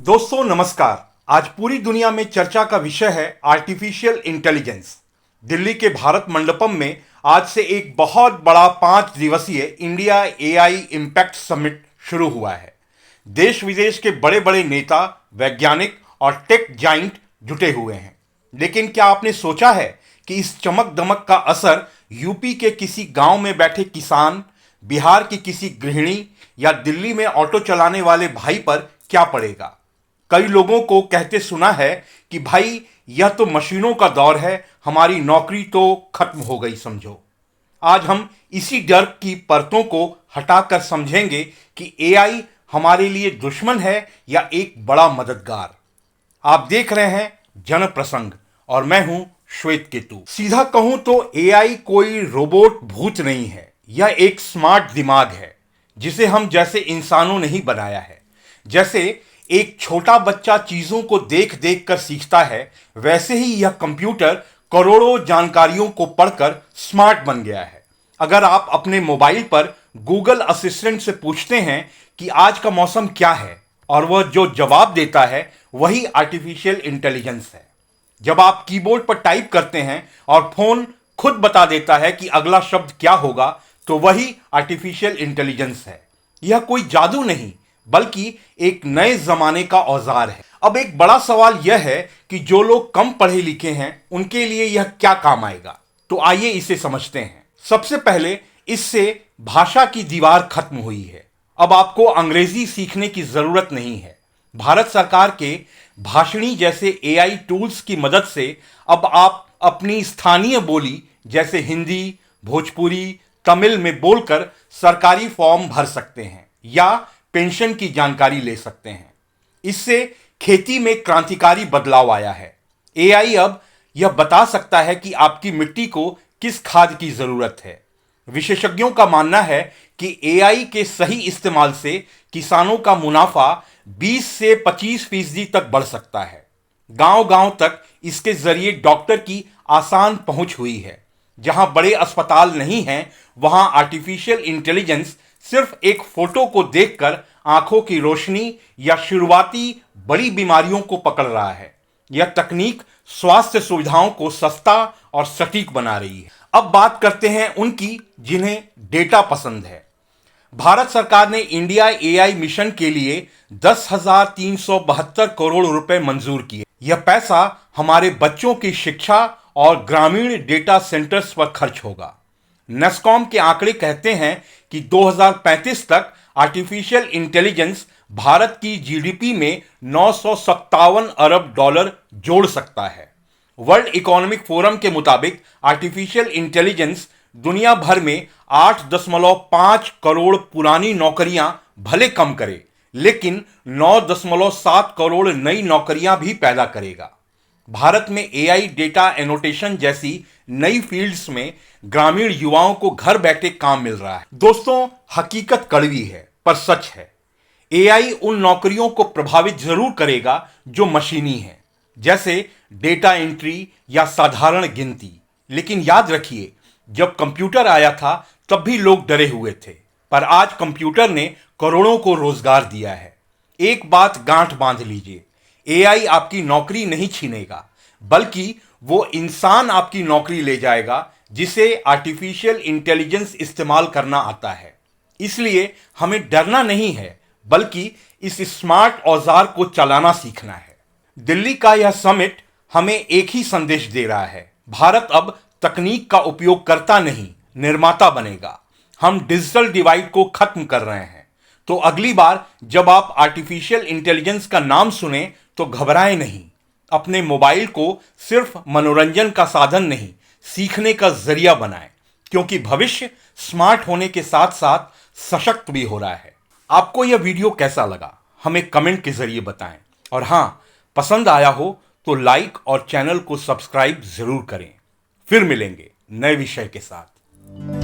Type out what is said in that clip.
दोस्तों नमस्कार। आज पूरी दुनिया में चर्चा का विषय है आर्टिफिशियल इंटेलिजेंस। दिल्ली के भारत मंडपम में आज से एक बहुत बड़ा 5 दिवसीय इंडिया एआई इम्पैक्ट समिट शुरू हुआ है। देश विदेश के बड़े बड़े नेता, वैज्ञानिक और टेक जाइंट जुटे हुए हैं। लेकिन क्या आपने सोचा है कि इस चमक दमक का असर यूपी के किसी गांव में बैठे किसान, बिहार की किसी गृहिणी या दिल्ली में ऑटो चलाने वाले भाई पर क्या पड़ेगा? कई लोगों को कहते सुना है कि भाई यह तो मशीनों का दौर है, हमारी नौकरी तो खत्म हो गई समझो। आज हम इसी डर की परतों को हटाकर समझेंगे कि एआई हमारे लिए दुश्मन है या एक बड़ा मददगार। आप देख रहे हैं जन प्रसंग और मैं हूं श्वेत केतु। सीधा कहूं तो एआई कोई रोबोट भूत नहीं है, यह एक स्मार्ट दिमाग है जिसे हम जैसे इंसानों ने ही बनाया है। जैसे एक छोटा बच्चा चीजों को देख देख कर सीखता है, वैसे ही यह कंप्यूटर करोड़ों जानकारियों को पढ़कर स्मार्ट बन गया है। अगर आप अपने मोबाइल पर गूगल असिस्टेंट से पूछते हैं कि आज का मौसम क्या है, और वह जो जवाब देता है वही आर्टिफिशियल इंटेलिजेंस है। जब आप कीबोर्ड पर टाइप करते हैं और फोन खुद बता देता है कि अगला शब्द क्या होगा, तो वही आर्टिफिशियल इंटेलिजेंस है। यह कोई जादू नहीं बल्कि एक नए जमाने का औजार है। अब एक बड़ा सवाल यह है कि जो लोग कम पढ़े लिखे हैं उनके लिए यह क्या काम आएगा। तो आइए इसे समझते हैं। सबसे पहले इससे भाषा की दीवार खत्म हुई है। अब आपको अंग्रेजी सीखने की जरूरत नहीं है। भारत सरकार के भाषिणी जैसे एआई टूल्स की मदद से अब आप अपनी स्थानीय बोली जैसे हिंदी, भोजपुरी, तमिल में बोलकर सरकारी फॉर्म भर सकते हैं या पेंशन की जानकारी ले सकते हैं। इससे खेती में क्रांतिकारी बदलाव आया है। एआई अब यह बता सकता है कि आपकी मिट्टी को किस खाद की जरूरत है। विशेषज्ञों का मानना है कि एआई के सही इस्तेमाल से किसानों का मुनाफा 20 से 25% तक बढ़ सकता है। गांव-गांव तक इसके जरिए डॉक्टर की आसान पहुंच हुई है। जहां बड़े अस्पताल नहीं हैं, वहां आर्टिफिशियल इंटेलिजेंस सिर्फ एक फोटो को देखकर आंखों की रोशनी या शुरुआती बड़ी बीमारियों को पकड़ रहा है। यह तकनीक स्वास्थ्य सुविधाओं को सस्ता और सटीक बना रही है। अब बात करते हैं उनकी जिन्हें डेटा पसंद है। भारत सरकार ने इंडिया एआई मिशन के लिए 10,372 करोड़ रुपए मंजूर किए। यह पैसा हमारे बच्चों की शिक्षा और ग्रामीण डेटा सेंटर्स पर खर्च होगा। नेस्कॉम के आंकड़े कहते हैं कि 2035 तक आर्टिफिशियल इंटेलिजेंस भारत की जीडीपी में 957 अरब डॉलर जोड़ सकता है। वर्ल्ड इकोनॉमिक फोरम के मुताबिक आर्टिफिशियल इंटेलिजेंस दुनिया भर में 8.5 करोड़ पुरानी नौकरियां भले कम करे, लेकिन 9.7 करोड़ नई नौकरियां भी पैदा करेगा। भारत में एआई डेटा एनोटेशन जैसी नई फील्ड्स में ग्रामीण युवाओं को घर बैठे काम मिल रहा है। दोस्तों, हकीकत कड़वी है पर सच है। एआई उन नौकरियों को प्रभावित जरूर करेगा जो मशीनी है, जैसे डेटा एंट्री या साधारण गिनती। लेकिन याद रखिए, जब कंप्यूटर आया था तब भी लोग डरे हुए थे, पर आज कंप्यूटर ने करोड़ों को रोजगार दिया है। एक बात गांठ बांध लीजिए, एआई आपकी नौकरी नहीं छीनेगा, बल्कि वो इंसान आपकी नौकरी ले जाएगा जिसे आर्टिफिशियल इंटेलिजेंस इस्तेमाल करना आता है। इसलिए हमें डरना नहीं है, बल्कि इस स्मार्ट औजार को चलाना सीखना है। दिल्ली का यह समिट हमें एक ही संदेश दे रहा है। भारत अब तकनीक का उपयोग करता नहीं, निर्माता बनेगा। हम डिजिटल डिवाइड को खत्म कर रहे हैं। तो अगली बार जब आप आर्टिफिशियल इंटेलिजेंस का नाम सुने तो घबराएं नहीं। अपने मोबाइल को सिर्फ मनोरंजन का साधन नहीं, सीखने का जरिया बनाएं, क्योंकि भविष्य स्मार्ट होने के साथ साथ सशक्त भी हो रहा है। आपको यह वीडियो कैसा लगा हमें कमेंट के जरिए बताएं, और हां, पसंद आया हो तो लाइक और चैनल को सब्सक्राइब जरूर करें। फिर मिलेंगे नए विषय के साथ।